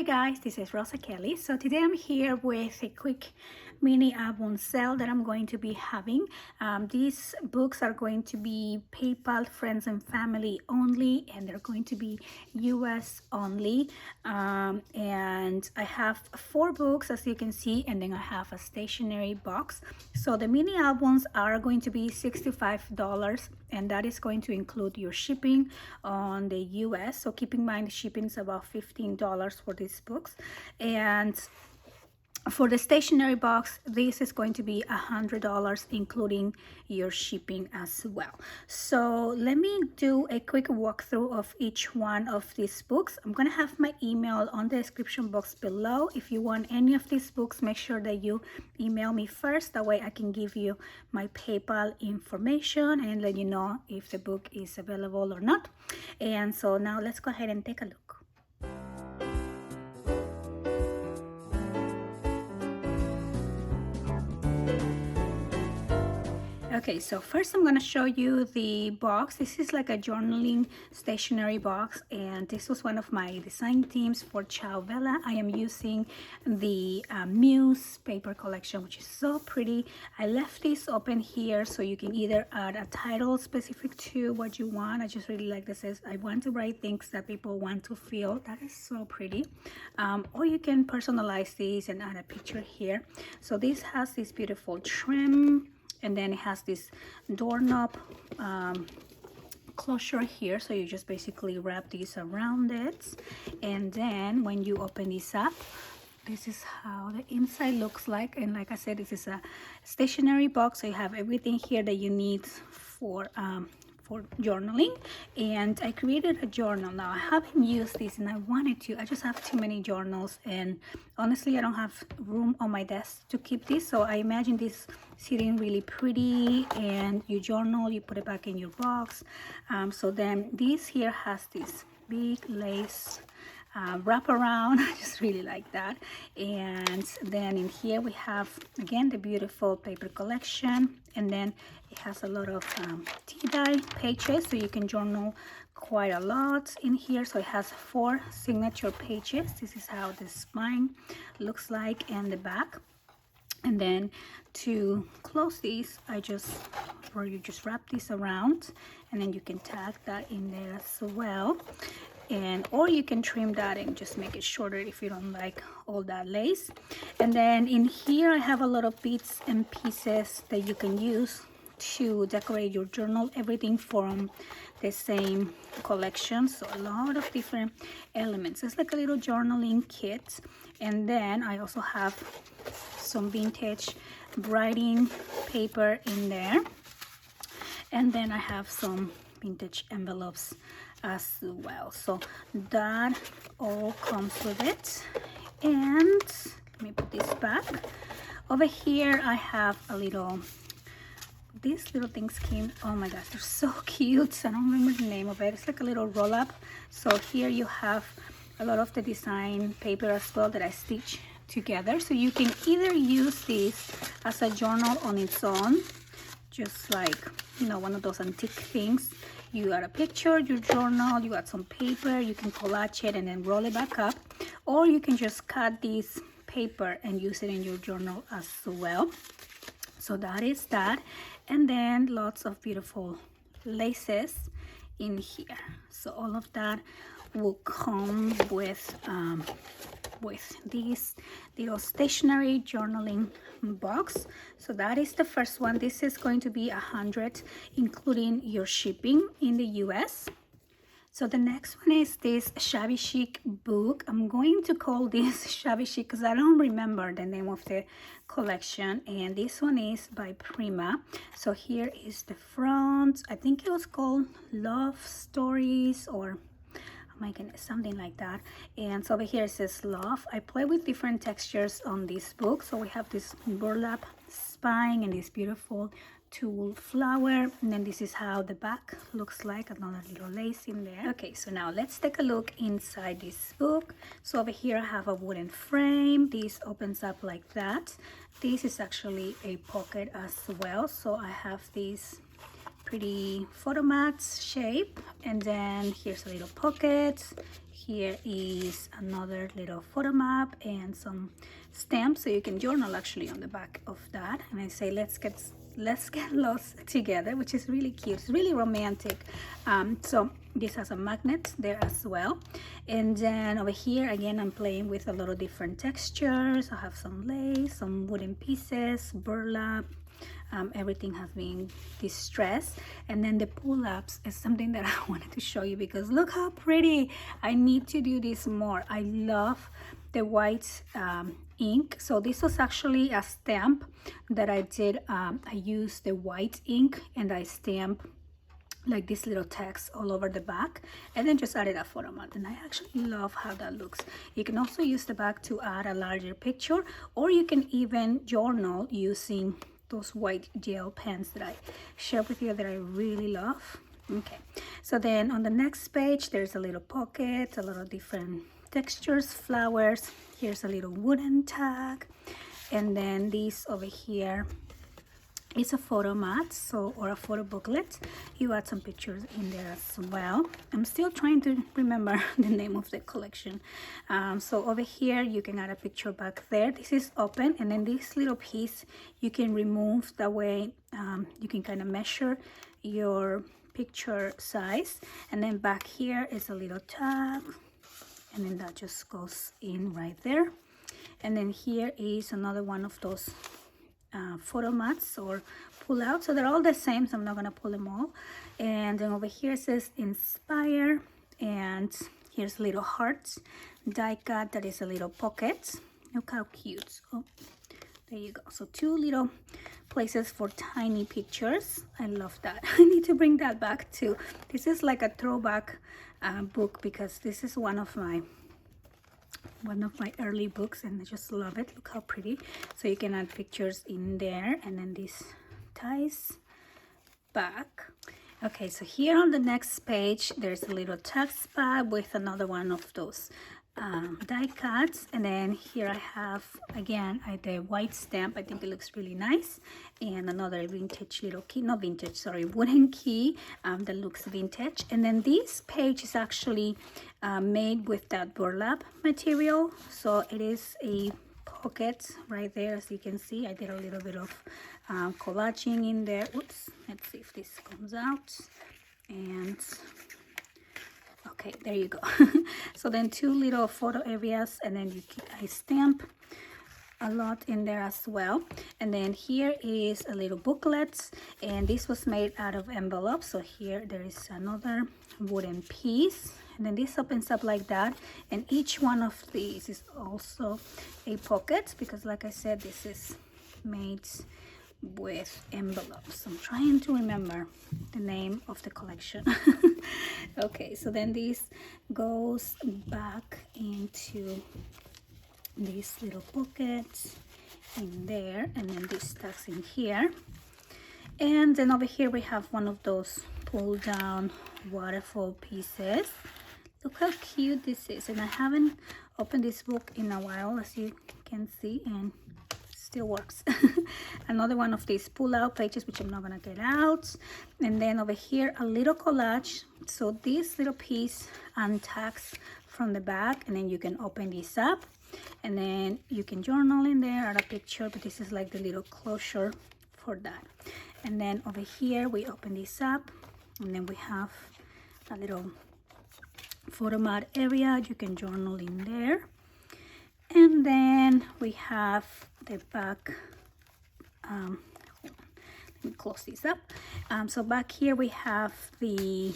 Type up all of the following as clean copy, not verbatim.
guys, this is Rosa Kelly. So today I'm here with a quick mini album sale that I'm going to be having. These books are going to be PayPal friends and family only, and they're going to be US only. And I have 4 books, as you can see, and then I have a stationery box. So the mini albums are going to be $65, and that is going to include your shipping on the US. So keep in mind, shipping is about $15 for these books. And for the stationery box, this is going to be $100, including your shipping as well. So let me do a quick walkthrough of each one of these books. I'm going to have my email on the description box below. If you want any of these books, make sure that you email me first. That way I can give you my PayPal information and let you know if the book is available or not. And so now let's go ahead and take a look. Okay, so first I'm going to show you the box. This is like a journaling stationery box, and this was one of my design themes for Ciao Bella. I am using the Muse paper collection, which is so pretty. I left this open here so you can either add a title specific to what you want. I just really like this. Says, I want to write things that people want to feel. That is so pretty. Or you can personalize this and add a picture here. So this has this beautiful trim, and then it has this doorknob closure here, so you just basically wrap these around it, and then when you open this up, this is how the inside looks like. And like I said, this is a stationery box, so you have everything here that you need for journaling. And I created a journal. Now I haven't used this and I wanted to. I just have too many journals, and honestly I don't have room on my desk to keep this, so I imagine this sitting really pretty, and you journal, you put it back in your box. So then this here has this big lace wrap around. I just really like that. And then in here we have again the beautiful paper collection, and then it has a lot of tea dye pages, so you can journal quite a lot in here. So it has 4 signature pages. This is how the spine looks like, and the back. And then to close these, you just wrap this around, and then you can tag that in there as well. And or you can trim that and just make it shorter if you don't like all that lace. And then in here I have a lot of bits and pieces that you can use to decorate your journal, everything from the same collection. So a lot of different elements. It's like a little journaling kit. And then I also have some vintage writing paper in there, and then I have some vintage envelopes as well. So that all comes with it. And let me put this back. Over here I have a little, these little things came, oh my gosh, they're so cute. I don't remember the name of it. It's like a little roll up. So here you have a lot of the design paper as well that I stitch together. So you can either use this as a journal on its own, just like, you know, one of those antique things. You add a picture, your journal, you add some paper, you can collage it and then roll it back up, or you can just cut this paper and use it in your journal as well. So that is that. And then lots of beautiful laces in here. So all of that will come with this little stationery journaling box. So that is the first one. This is going to be $100, including your shipping in the US. So the next one is this Shabby Chic book. I'm going to call this Shabby Chic because I don't remember the name of the collection. And this one is by Prima. So here is the front. I think it was called Love Stories, or oh my goodness, something like that. And so over here it says love. I play with different textures on this book. So we have this burlap spine and this beautiful tulle flower, and then this is how the back looks like, another little lace in there. Okay, so now let's take a look inside this book. So over here I have a wooden frame. This opens up like that. This is actually a pocket as well. So I have this pretty photo mat shape, and then here's a little pocket. Here is another little photo map and some stamps, so you can journal actually on the back of that. And I say let's get lost together, which is really cute. It's really romantic. So this has a magnet there as well. And then over here again, I'm playing with a lot of different textures. I have some lace, some wooden pieces, burlap. Everything has been distressed. And then the pull-ups is something that I wanted to show you because look how pretty. I need to do this more. I love the white ink. So this was actually a stamp that I did. I used the white ink and I stamped like this little text all over the back, and then just added a photo mat, and I actually love how that looks. You can also use the back to add a larger picture, or you can even journal using those white gel pens that I shared with you that I really love. Okay, so then on the next page there's a little pocket, a lot of different textures, flowers. Here's a little wooden tag, and then this over here is a photo mat, so, or a photo booklet. You add some pictures in there as well. I'm still trying to remember the name of the collection. So over here you can add a picture back there. This is open, and then this little piece you can remove. That way you can kind of measure your picture size. And then back here is a little tab, and then that just goes in right there. And then here is another one of those photo mats or pull out. So they're all the same, so I'm not gonna pull them all. And then over here it says inspire, and here's little hearts, die cut. That is a little pocket. Look how cute. Oh, there you go. So two little places for tiny pictures. I love that. I need to bring that back too. This is like a throwback book because this is one of my early books, and I just love it. Look how pretty. So you can add pictures in there, and then this ties back. Okay, so here on the next page there's a little text pad with another one of those die cuts, and then here I have again the white stamp. I think it looks really nice, and another vintage little key, not vintage, sorry, wooden key that looks vintage. And then this page is actually made with that burlap material, so it is a pocket right there. As you can see, I did a little bit of collaging in there. Oops, let's see if this comes out. And okay, there you go. So then two little photo areas, and then I stamp a lot in there as well. And then here is a little booklet, and this was made out of envelopes. So here there is another wooden piece, and then this opens up like that, and each one of these is also a pocket because like I said, this is made with envelopes. I'm trying to remember the name of the collection. Okay, so then this goes back into these little pockets in there, and then this tucks in here. And then over here we have one of those pull down waterfall pieces. Look how cute this is, and I haven't opened this book in a while, as you can see, and still works. Another one of these pull out pages, which I'm not gonna get out. And then over here a little collage. So this little piece untucks from the back, and then you can open this up, and then you can journal in there, add a picture, but this is like the little closure for that. And then over here we open this up, and then we have a little photo mat area. You can journal in there. And then we have the back. Let me close this up. So back here we have the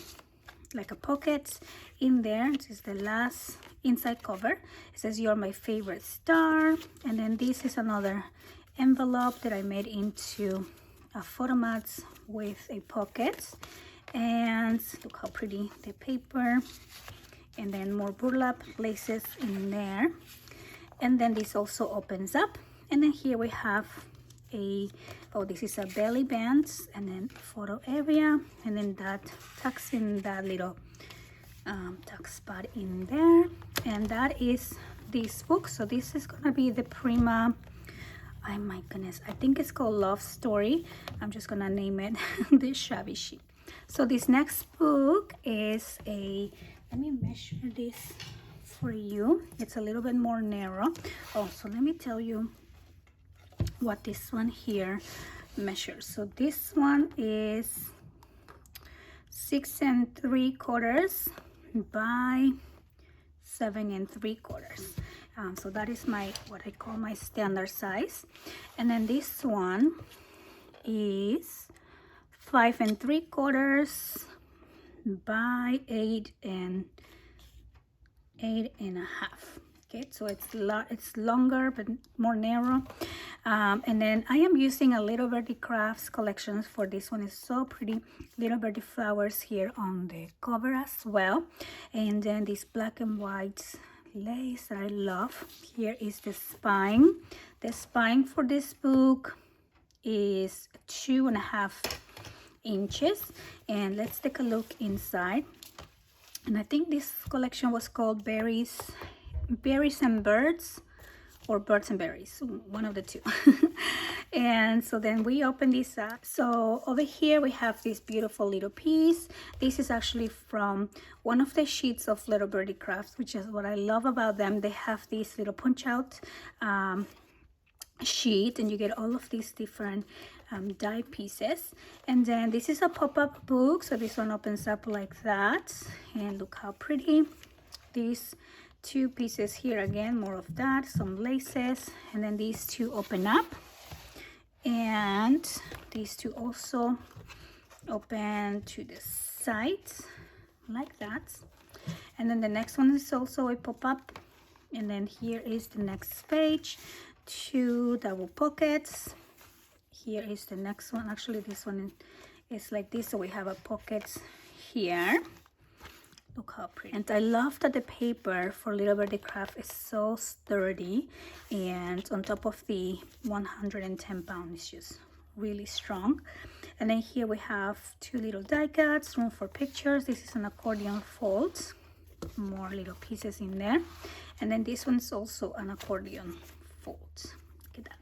like a pocket in there. This is the last inside cover. It says you're my favorite star. And then this is another envelope that I made into a photo mat with a pocket. And look how pretty the paper. And then more burlap laces in there. And then this also opens up, and then here we have this is a belly band, and then photo area, and then that tucks in that little tuck spot in there. And that is this book. So this is gonna be the Prima, oh my goodness, I think it's called Love Story. I'm just gonna name it the Shabby Chic. So this next book is let me measure this for you. It's a little bit more narrow. Oh, so let me tell you what this one here measures. So this one is 6 3/4 by 7 3/4. So that is my, what I call my standard size. And then this one is 5 3/4 by 8 1/2. Okay, so it's longer but more narrow. And then I am using a Little Birdie Crafts collection for this one. It's so pretty. Little Birdie flowers here on the cover as well. And then this black and white lace that I love. Here is the spine. The spine for this book is 2.5 inches. And let's take a look inside. And I think this collection was called Berries and Birds, or Birds and Berries, one of the two. And so then we open this up. So over here we have this beautiful little piece. This is actually from one of the sheets of Little Birdie Crafts, which is what I love about them. They have this little punch out sheet, and you get all of these different die pieces. And then this is a pop-up book, so this one opens up like that, and look how pretty. These two pieces here, again, more of that, some laces, and then these two open up, and these two also open to the sides like that. And then the next one is also a pop-up, and then here is the next page, 2 double pockets. Here is the next one. Actually, this one is like this, so we have a pocket here. Look how pretty. And I love that the paper for Little Birdie Craft is so sturdy, and on top of the 110 pounds, it's just really strong. And then here we have 2 little die cuts, room for pictures. This is an accordion fold, more little pieces in there. And then this one's also an accordion fold. Look at that.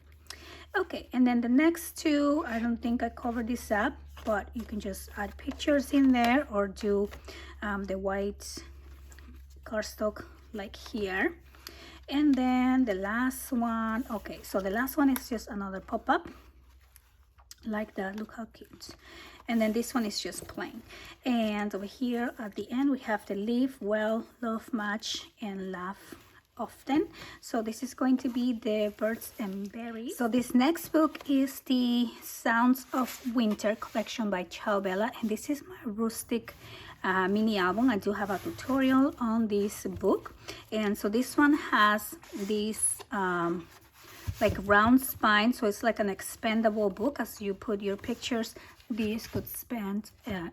Okay, and then the next two, I don't think I covered this up, but you can just add pictures in there, or do the white cardstock like here. And then the last one, okay, so the last one is just another pop-up like that. Look how cute. And then this one is just plain. And over here at the end we have the live well, love much, and laugh often. So this is going to be the Birds and Berries. So this next book is the Sounds of Winter collection by Ciao Bella, and this is my rustic mini album. I do have a tutorial on this book, and so this one has this like round spine, so it's like an expandable book. As you put your pictures, this could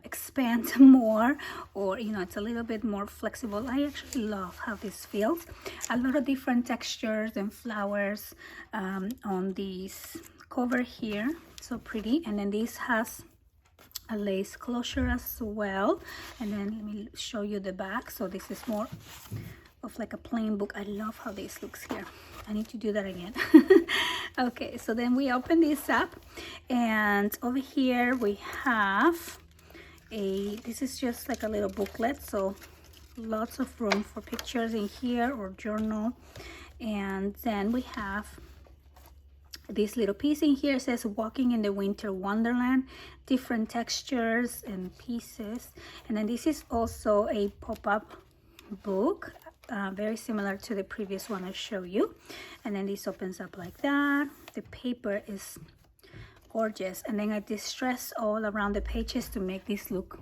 expand more, or you know, it's a little bit more flexible. I actually love how this feels. A lot of different textures and flowers on this cover here, so pretty. And then this has a lace closure as well. And then let me show you the back. So this is more of like a plain book. I love how this looks here. I need to do that again. Okay, so then we open this up, and over here we have this is just like a little booklet, so lots of room for pictures in here, or journal. And then we have this little piece in here. It says Walking in the Winter Wonderland, different textures and pieces. And then this is also a pop-up book, very similar to the previous one I showed you. And then this opens up like that. The paper is gorgeous, and then I distress all around the pages to make this look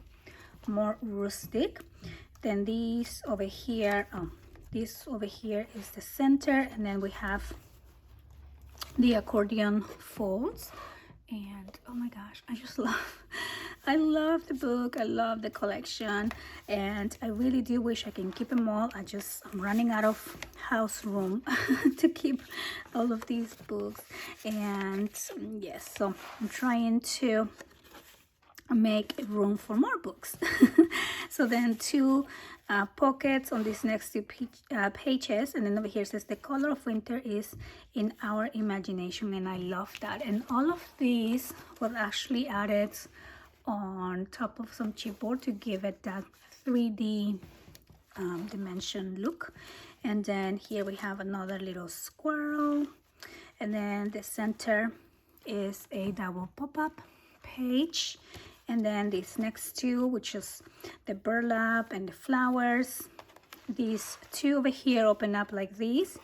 more rustic. Then these over here, this over here is the center, and then we have the accordion folds. And oh my gosh, I love the book. I love the collection, and I really do wish I can keep them all. I'm running out of house room to keep all of these books. And yes, so I'm trying to make room for more books. So then 2 pockets on these next 2 pages, and then over here says the color of winter is in our imagination, and I love that. And all of these were actually added on top of some chipboard to give it that 3D dimension look. And then here we have another little squirrel, and then the center is a double pop-up page, and then these next two, which is the burlap and the flowers. These two over here open up like these,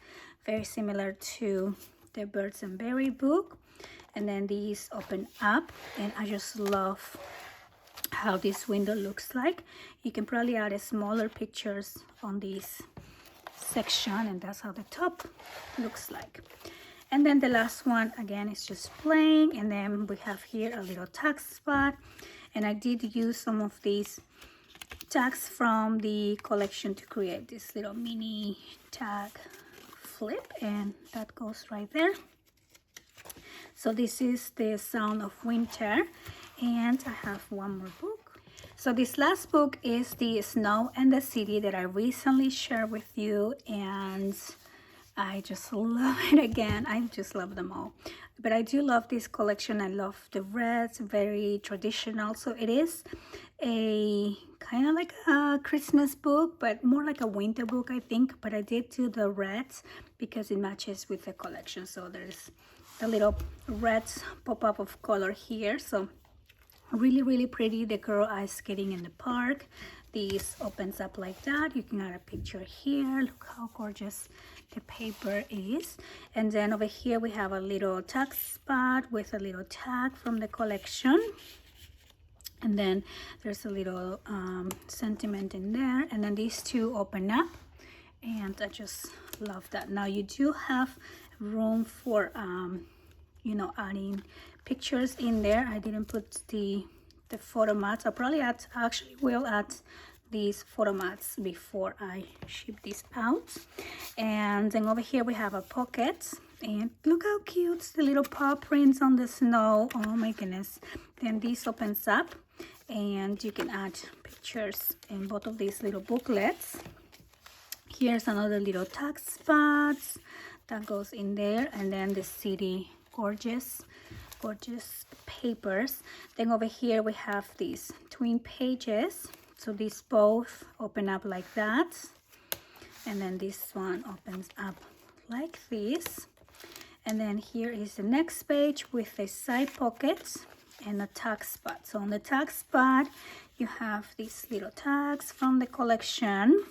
very similar to the Birds and Berry book. And then these open up, and I just love how this window looks like. You can probably add smaller pictures on this section, and that's how the top looks like. And then the last one again is just plain, and then we have here a little tag spot, and I did use some of these tags from the collection to create this little mini tag flip, and that goes right there. So this is the Sound of Winter, and I have one more book. So this last book is The Snow and the City that I recently shared with you, and I just love it again. I just love them all. But I do love this collection. I love the reds, very traditional. So it is a kind of like a Christmas book, but more like a winter book, I think. But I did do the reds because it matches with the collection. So there's the little reds pop up of color here. So really, really pretty. The girl ice skating in the park. This opens up like that. You can add a picture here. Look how gorgeous the paper is. And then over here we have a little tag spot with a little tag from the collection. And then there's a little sentiment in there. And then these two open up. And I just love that. Now you do have room for, you know, adding pictures in there. I didn't put the photo mats. I'll probably actually will add these photo mats before I ship this out. And then over here we have a pocket, and look how cute, the little paw prints on the snow. Oh my goodness. Then this opens up, and you can add pictures in both of these little booklets. Here's another little tag spot that goes in there, and then the city, gorgeous papers. Then over here we have these twin pages, so these both open up like that, and then this one opens up like this. And then here is the next page with a side pocket and a tag spot. So on the tag spot you have these little tags from the collection.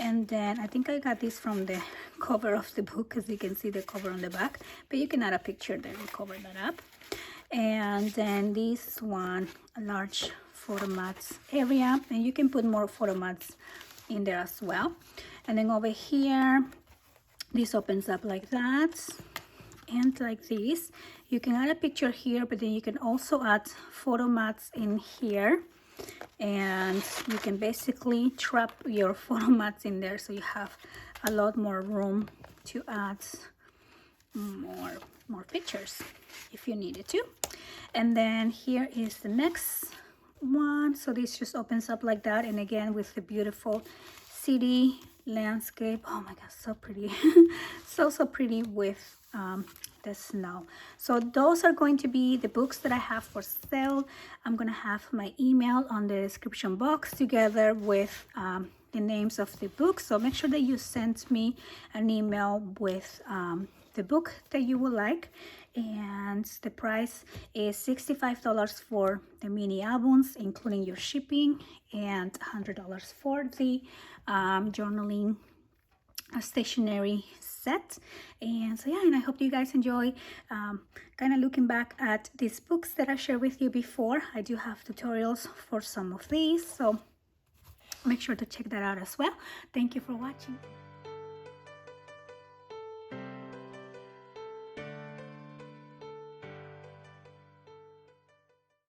And then I think I got this from the cover of the book, because you can see the cover on the back, but you can add a picture there and cover that up. And then this one, a large photo mats area, and you can put more photo mats in there as well. And then over here, this opens up like that and like this. You can add a picture here, but then you can also add photo mats in here. And you can basically trap your photo mats in there, so you have a lot more room to add more pictures if you needed to. And then here is the next one. So this just opens up like that, and again with the beautiful city landscape. Oh my god, so pretty. so pretty with the snow. So those are going to be the books that I have for sale. I'm gonna have my email on the description box together with the names of the books, so make sure that you send me an email with the book that you would like. And the price is $65 for the mini albums, including your shipping, and $100 for the journaling stationery set. And so yeah, and I hope you guys enjoy kind of looking back at these books that I shared with you before. I do have tutorials for some of these, so make sure to check that out as well. Thank you for watching.